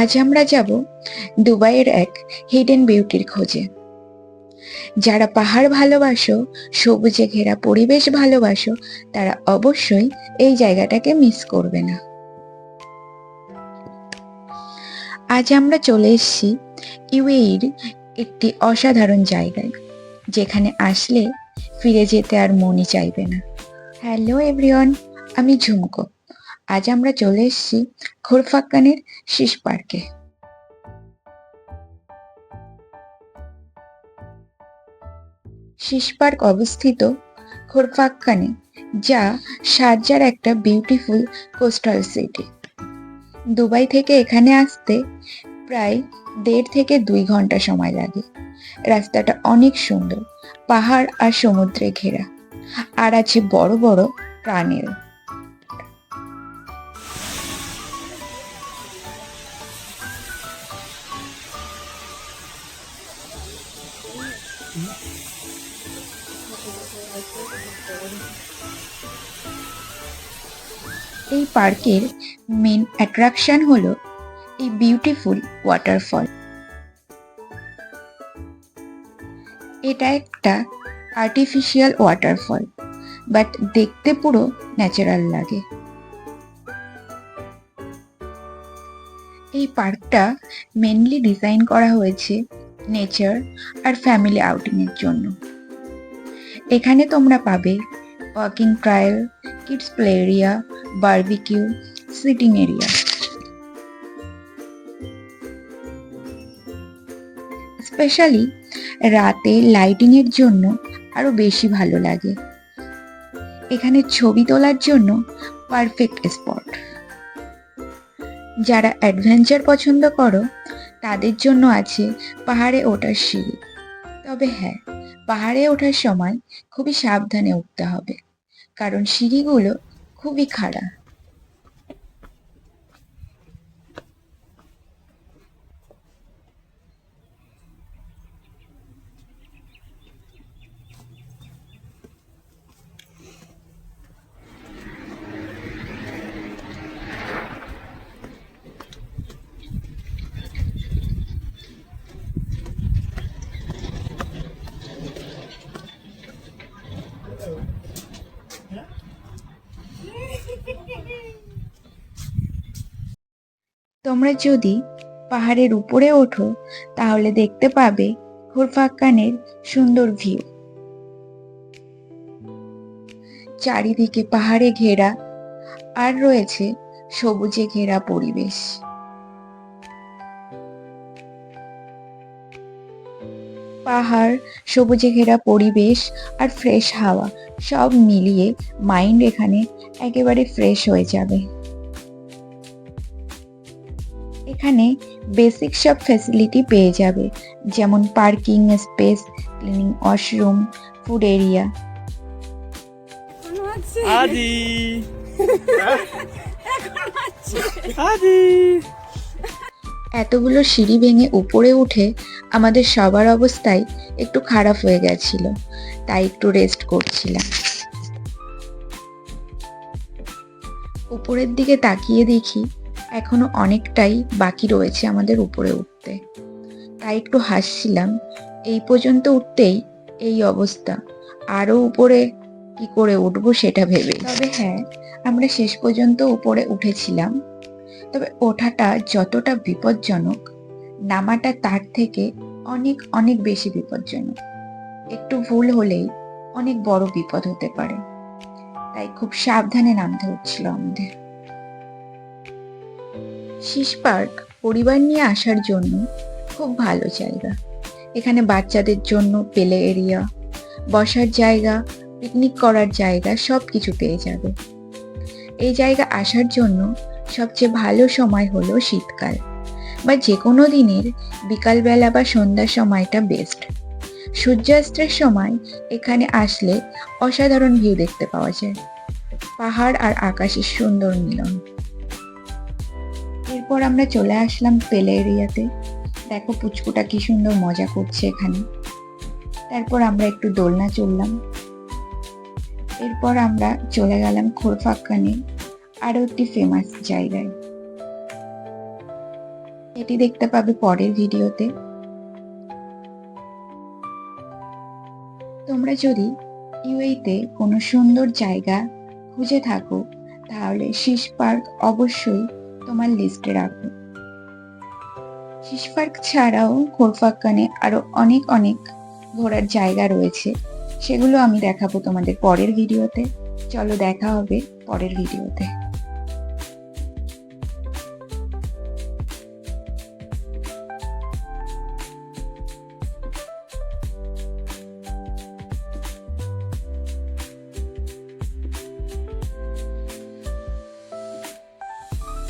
আজ আমরা যাব দুবাইয়ের এক হিডেন বিউটির খোঁজে। যারা পাহাড় ভালোবাসো, সবুজে ঘেরা পরিবেশ ভালোবাসো, তারা অবশ্যই এই জায়গাটাকে মিস করবে না। আজ আমরা চলে এসেছি ইউএইর একটি অসাধারণ জায়গায়, যেখানে আসলে ফিরে যেতে আর মনই চাইবে না। হ্যালো এভরিওয়ান, আমি ঝুমকো। আজ আমরা চলে এসেছি খোরফাক্কানের শিস পার্কে। শিস পার্ক অবস্থিত খোরফাক্কানে, যা শারজার একটা বিউটিফুল কোস্টাল সিটি। দুবাই থেকে এখানে আসতে প্রায় 1.5 থেকে 2 ঘন্টা সময় লাগে। রাস্তাটা অনেক সুন্দর, পাহাড় আর সমুদ্রে ঘেরা, আর আছে বড় বড় প্রাণীও। এই পার্কের মেন অ্যাট্রাকশন হলো এই বিউটিফুল ওয়াটারফল। এটা একটা আর্টিফিশিয়াল ওয়াটারফল, বাট দেখতে পুরো ন্যাচারাল লাগে। এই পার্কটা মেনলি ডিজাইন করা হয়েছে নেচার আর ফ্যামিলি আউটিং এর জন্য। এখানে তোমরা পাবে walking trial, kids play area, barbecue, sitting area. Specially রাতে লাইটিং এর জন্য আরো বেশি ভালো লাগে। এখানে ছবি তোলার জন্য পারফেক্ট স্পট। যারা অ্যাডভেঞ্চার পছন্দ করো, তাদের জন্য আছে পাহাড়ে ওঠার সিঁড়ি। তবে হ্যাঁ, পাহাড়ে ওঠার সময় খুবই সাবধানে উঠতে হবে, কারণ সিঁড়িগুলো খুবই খাড়া। তোমরা যদি পাহাড়ের উপরে ওঠো, তাহলে দেখতে পাবে খোরফাক্কানের সুন্দর ভিউ। চারিদিকে পাহাড়ে ঘেরা, আর রয়েছে সবুজে ঘেরা পরিবেশ। পাহাড়, সবুজে ঘেরা পরিবেশ আর ফ্রেশ হাওয়া সব মিলিয়ে মাইন্ড এখানে একেবারে ফ্রেশ হয়ে যাবে। এখানে বেসিক সব ফ্যাসিলিটি পেয়ে যাবে, যেমন parking space, cleaning washroom, food area. আদি আদি এতগুলো সিঁড়ি ভেঙে উপরে উঠে আমাদের সবার অবস্থাই একটু খারাপ হয়ে গেছিল, তাই একটু রেস্ট করছিলাম। উপরের দিকে তাকিয়ে দেখি এখনো অনেকটাই বাকি রয়েছে আমাদের উপরে উঠতে, তাই একটু হাসছিলাম। এই পর্যন্ত উঠতেই এই অবস্থা, আরো উপরে কি করে উঠবো সেটা ভেবে। তবে হ্যাঁ, আমরা শেষ পর্যন্ত উপরে উঠেছিলাম। তবে ওঠাটা যতটা বিপজ্জনক, নামাটা তার থেকে অনেক অনেক বেশি বিপজ্জনক। একটু ভুল হলেই অনেক বড় বিপদ হতে পারে, তাই খুব সাবধানে নামতে হচ্ছিল আমাদের। শিস পার্ক পরিবার নিয়ে আসার জন্য খুব ভালো জায়গা। এখানে বাচ্চাদের জন্য প্লে এরিয়া, বসার জায়গা, পিকনিক করার জায়গা সবকিছু পেয়ে যাবে। এই জায়গা আসার জন্য সবচেয়ে ভালো সময় হলো শীতকাল, বা যে কোনো দিনের বিকালবেলা বা সন্ধ্যার সময়টা বেস্ট। সূর্যাস্তের সময় এখানে আসলে অসাধারণ ভিউ দেখতে পাওয়া যায়, পাহাড় আর আকাশের সুন্দর মিলন। এরপর আমরা চলে আসলাম প্লে এরিয়াতে। দেখো পুচকুটা কি সুন্দর মজা করছে এখানে। তারপর আমরা একটু দোলনা চললাম। এরপর আমরা চলে গেলাম খোরফাক্কানে আরো একটি ফেমাস জায়গায়। এটি দেখতে পাবে পরের ভিডিওতে। তোমরা যদি ইউএইতে কোনো সুন্দর জায়গা খুঁজে থাকো তাহলে শিস পার্ক অবশ্যই তোমার লিস্টে রাখো। শিস পার্ক ছাড়াও খোরফাক্কানে আরো অনেক অনেক ঘোরার জায়গা রয়েছে, সেগুলো আমি দেখাবো তোমাদের পরের ভিডিওতে। চলো দেখা হবে পরের ভিডিওতে।